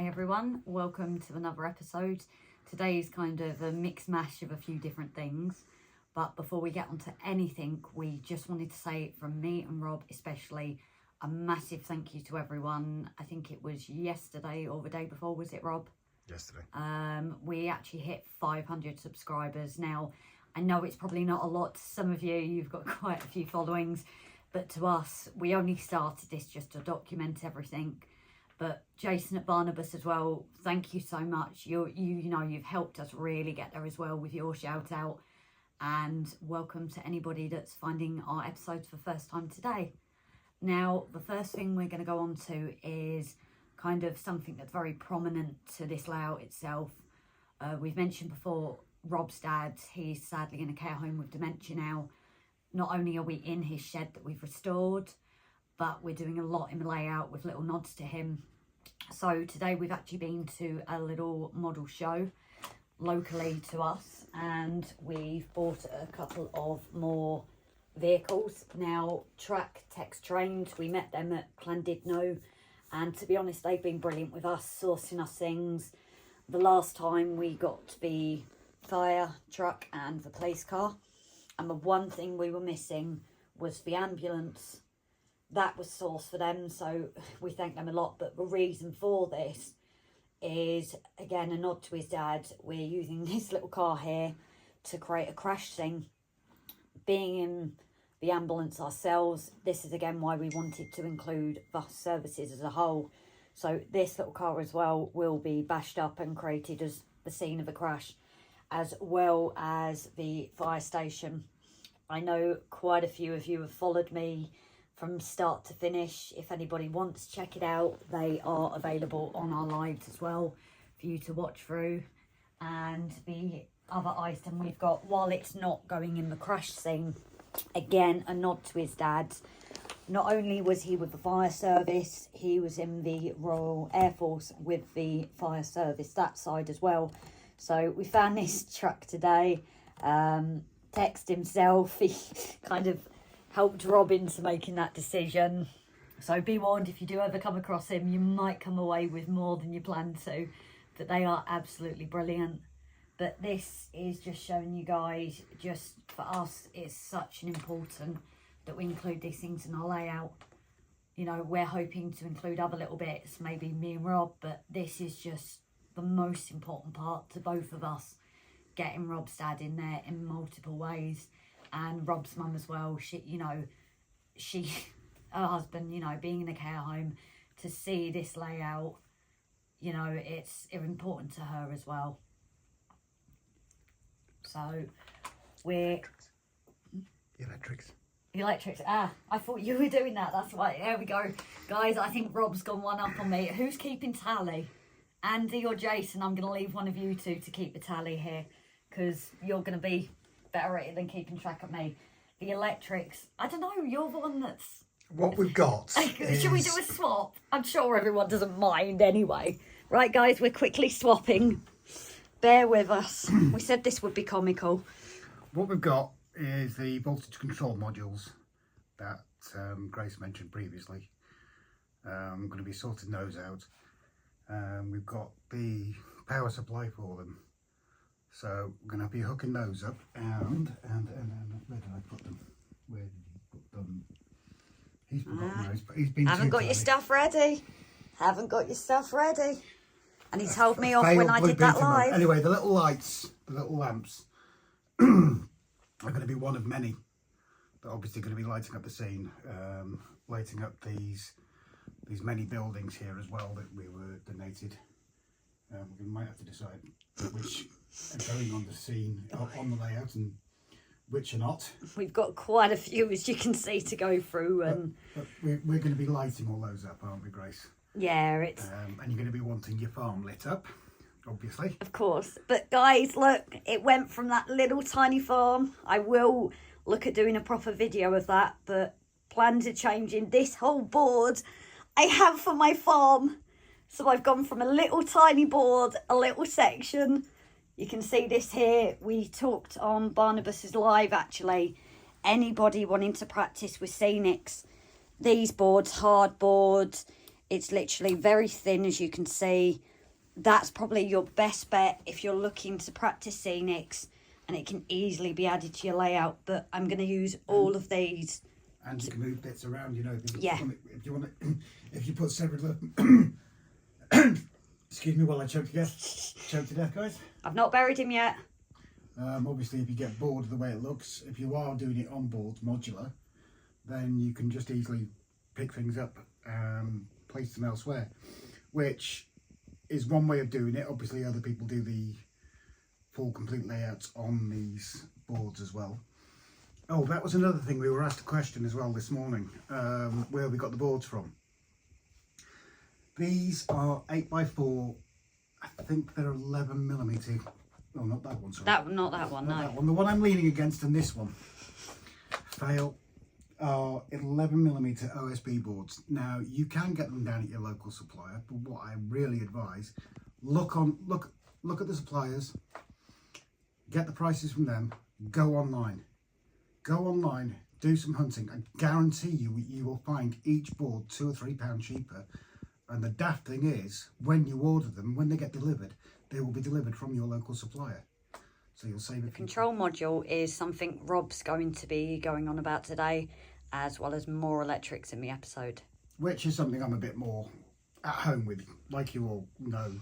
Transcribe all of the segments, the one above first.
Hey everyone, welcome to another episode. Today's kind of a mixed mash of a few different things, but before we get onto anything, we just wanted to say from me and Rob especially, a massive thank you to everyone. I think it was yesterday or the day before, was it Rob? Yesterday. We actually hit 500 subscribers. Now, I know it's probably not a lot to some of you, you've got quite a few followings, but to us, we only started this just to document everything. But Jason at Barnabas as well, thank you so much. You know, you've helped us really get there as well with your shout out. And welcome to anybody that's finding our episodes for the first time today. Now, the first thing we're going to go on to is kind of something that's very prominent to this layout itself. We've mentioned before, Rob's dad, he's sadly in a care home with dementia now. Not only are we in his shed that we've restored, but we're doing a lot in the layout with little nods to him. So today we've actually been to a little model show locally to us, and we've bought a couple of more vehicles. Now, Track Tex Trained, we met them at Llandudno, and to be honest, they've been brilliant with us, sourcing us things. The last time we got the fire truck and the police car, and the one thing we were missing was the ambulance. That was sourced for them, so we thank them a lot. But the reason for this is, again, a nod to his dad. We're using this little car here to create a crash scene. Being in the ambulance ourselves, this is again why we wanted to include bus services as a whole. So this little car as well will be bashed up and created as the scene of a crash, as well as the fire station. I know quite a few of you have followed me from start to finish. If anybody wants to check it out, they are available on our lives as well for you to watch through. And the other item we've got, while it's not going in the crash scene, again, a nod to his dad. Not only was he with the fire service, he was in the Royal Air Force with the fire service, that side as well. So we found this truck today. Text himself, he kind of helped Rob into making that decision. So be warned, if you do ever come across him, you might come away with more than you planned to. But they are absolutely brilliant. But this is just showing you guys, just for us, it's such an important that we include these things in our layout. You know, we're hoping to include other little bits, maybe me and Rob, but this is just the most important part to both of us, getting Rob's dad in there in multiple ways. And Rob's mum as well, her husband, being in a care home, to see this layout, it's important to her as well. So we're... Electrics. I thought you were doing that. That's right. There we go. Guys, I think Rob's gone one up on me. Who's keeping tally? Andy or Jason? I'm going to leave one of you two to keep the tally here, because you're going to be better at it than keeping track of me. The electrics, I don't know, you're the one that's... What we've got is... Should we do a swap? I'm sure everyone doesn't mind anyway. Right, guys, we're quickly swapping. Bear with us. We said this would be comical. What we've got is the voltage control modules that Grace mentioned previously. I'm going to be sorting those out. We've got the power supply for them. So we're going to be hooking those up, and where did I put them? Where did he put them? He's forgotten those, but he's been Haven't got your stuff ready. And he told me off when I did that live. Anyway, the little lights, the little lamps, are going to be one of many that are obviously going to be lighting up the scene, lighting up these many buildings here as well that we were donated. We might have to decide which are going on the scene, on the layout, and which are not. We've got quite a few, as you can see, to go through. But we're going to be lighting all those up, aren't we, Grace? Yeah, it's... and you're going to be wanting your farm lit up, obviously. Of course. But guys, look, it went from that little tiny farm. I will look at doing a proper video of that, but plans are changing. This whole board I have for my farm. So I've gone from a little tiny board, a little section. You can see this here. We talked on Barnabas's live, actually. Anybody wanting to practice with scenics, these boards, hard boards, it's literally very thin, as you can see. that's probably your best bet if you're looking to practice scenics, and it can easily be added to your layout. But I'm going to use all of these. And you can move bits around, you know, Yeah. if you want it, if you put several, excuse me while I choke to death, guys. I've not buried him yet. Obviously, if you get bored of the way it looks, if you are doing it on board modular, then you can just easily pick things up and place them elsewhere, which is one way of doing it. Obviously, other people do the full complete layouts on these boards as well. Oh, that was another thing. We were asked a question as well this morning, where we got the boards from. These are 8x4. I think they're 11mm. No, not that one, sorry. Not that one, Not no. that one. The one I'm leaning against and this one, fail, are 11mm OSB boards. Now, you can get them down at your local supplier, but what I really advise, look at the suppliers, get the prices from them, go online. Go online, do some hunting. I guarantee you will find each board £2 or £3 cheaper. And the daft thing is, when you order them, when they get delivered, they will be delivered from your local supplier. So you'll save it. Control module is something Rob's going to be going on about today, as well as more electrics in the episode. Which is something I'm a bit more at home with. Like you all know,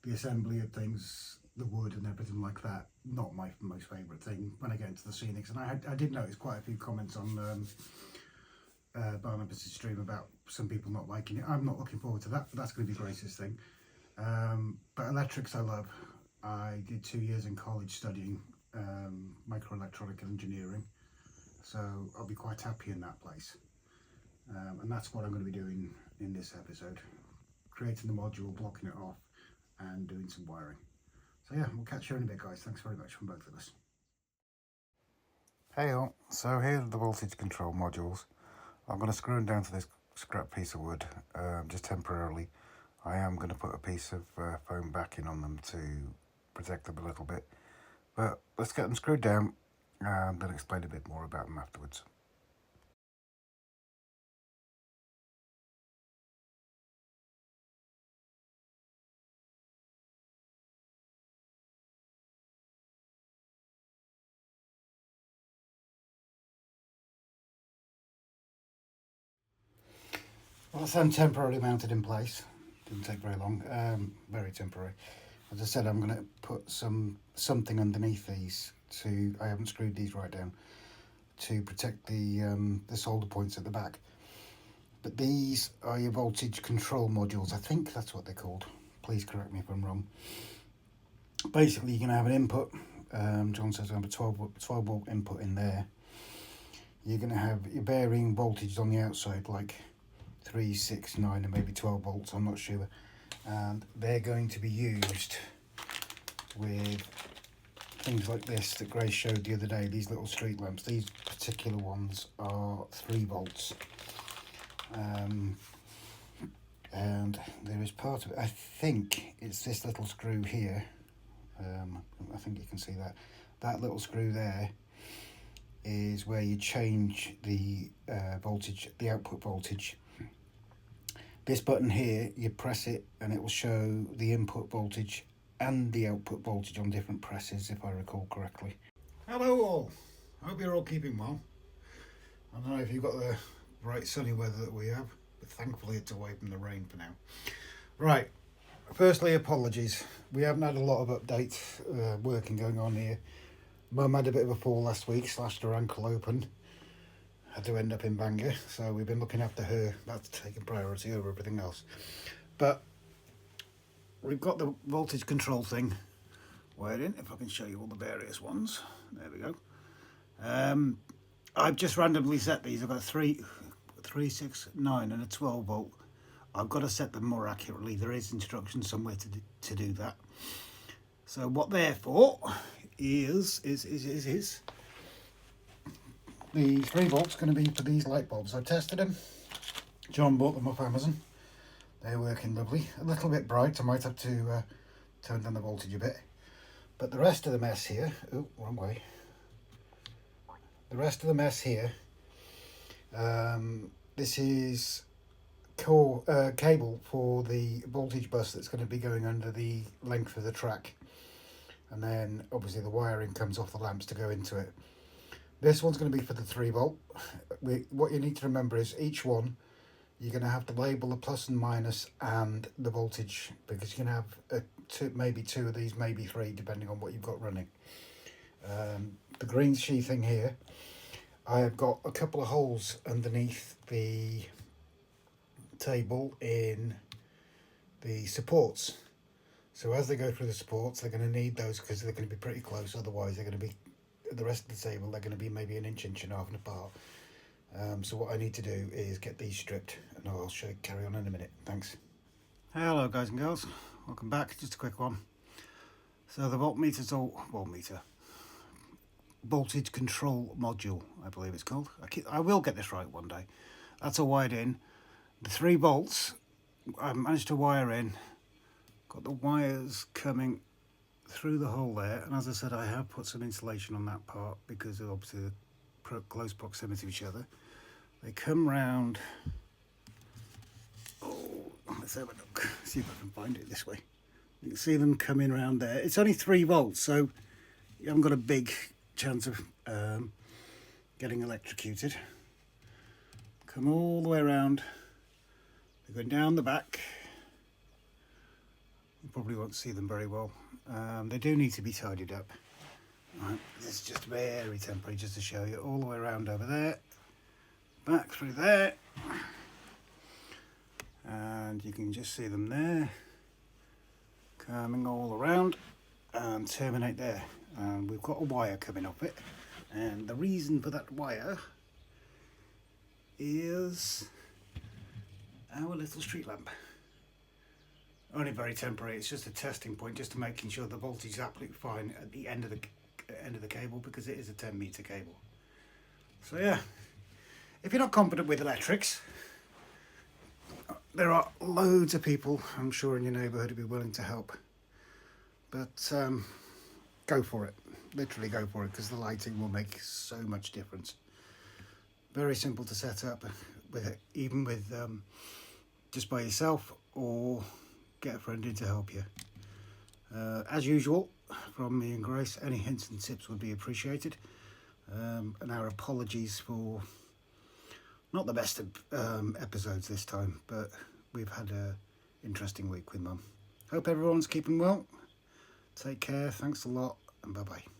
the assembly of things, the wood and everything like that, not my most favourite thing when I get into the scenics. And I did notice quite a few comments on Barnabas' stream about some people not liking it. I'm not looking forward to that, but that's going to be Grace's thing. But electrics I love. I did 2 years in college studying microelectronic engineering, so I'll be quite happy in that place. And that's what I'm going to be doing in this episode, creating the module, blocking it off and doing some wiring. So yeah, we'll catch you in a bit, guys. Thanks very much from both of us. Hey all, so here are the voltage control modules. I'm going to screw them down to this scrap piece of wood, just temporarily. I am going to put a piece of foam backing on them to protect them a little bit. But let's get them screwed down and then explain a bit more about them afterwards. Well, that's them temporarily mounted in place. Didn't take very long, very temporary. As I said, I'm going to put something underneath these I haven't screwed these right down, to protect the solder points at the back. But these are your voltage control modules. I think that's what they're called. Please correct me if I'm wrong. Basically, you're going to have an input. John says I have a 12 volt input in there. You're going to have your varying voltage on the outside, like 3, 6, 9 and maybe 12 volts, I'm not sure. And they're going to be used with things like this that Grace showed the other day, these little street lamps. These particular ones are 3 volts. And there is part of it, I think it's this little screw here. I think you can see that little screw there is where you change the voltage, the output voltage. This button here, you press it and it will show the input voltage and the output voltage on different presses, if I recall correctly. Hello all, I hope you're all keeping well. I don't know if you've got the bright sunny weather that we have, but thankfully it's away from the rain for now. Right, firstly apologies, we haven't had a lot of updates working going on here. Mum had a bit of a fall last week, slashed her ankle open. Had to end up in Bangor, so we've been looking after her. That's taken priority over everything else. But we've got the voltage control thing wired in, if I can show you all the various ones. There we go. I've just randomly set these. I've got 3, 6, 9 and a 12 volt. I've got to set them more accurately. There is instructions somewhere to do that. So what they're for is the 3 volts going to be for these light bulbs. I've tested them. John bought them off Amazon. They're working lovely. A little bit bright. I might have to turn down the voltage a bit. But the rest of the mess here... Oh, wrong way. The rest of the mess here... this is core cable for the voltage bus that's going to be going under the length of the track, and then obviously the wiring comes off the lamps to go into it. This one's going to be for the 3 volt. What you need to remember is each one you're going to have to label the plus and minus and the voltage, because you can have maybe 2 of these, maybe 3, depending on what you've got running. The green sheathing here, I have got a couple of holes underneath the table in the supports, so as they go through the supports they're going to need those, because they're going to be pretty close, otherwise they're going to be, the rest of the table, they're going to be maybe an inch and a half apart. So what I need to do is get these stripped, and I'll carry on in a minute. Thanks. Hello guys and girls, welcome back. Just a quick one. So the voltage control module, I believe it's called. I will get this right one day. That's all wired in. The 3 volts I managed to wire in. Got the wires coming through the hole there, and as I said, I have put some insulation on that part because of obviously the close proximity of each other. They come round. Oh, let's have a look. See if I can find it this way. You can see them coming round there. It's only 3 volts, so you haven't got a big chance of getting electrocuted. Come all the way around. They're going down the back. You probably won't see them very well. They do need to be tidied up. Right, this is just very temporary, just to show you, all the way around over there, back through there, and you can just see them there, coming all around and terminate there. And we've got a wire coming off it, and the reason for that wire is our little street lamp. Only very temporary, it's just a testing point, just to making sure the voltage is absolutely fine at the end of the cable, because it is a 10-meter cable. So yeah, if you're not confident with electrics, there are loads of people, I'm sure, in your neighbourhood who'd be willing to help. But go for it, literally go for it, because the lighting will make so much difference. Very simple to set up, even with just by yourself, or get a friend in to help you. As usual, from me and Grace, any hints and tips would be appreciated. And our apologies for not the best episodes this time, but we've had an interesting week with Mum. Hope everyone's keeping well. Take care, thanks a lot, and bye-bye.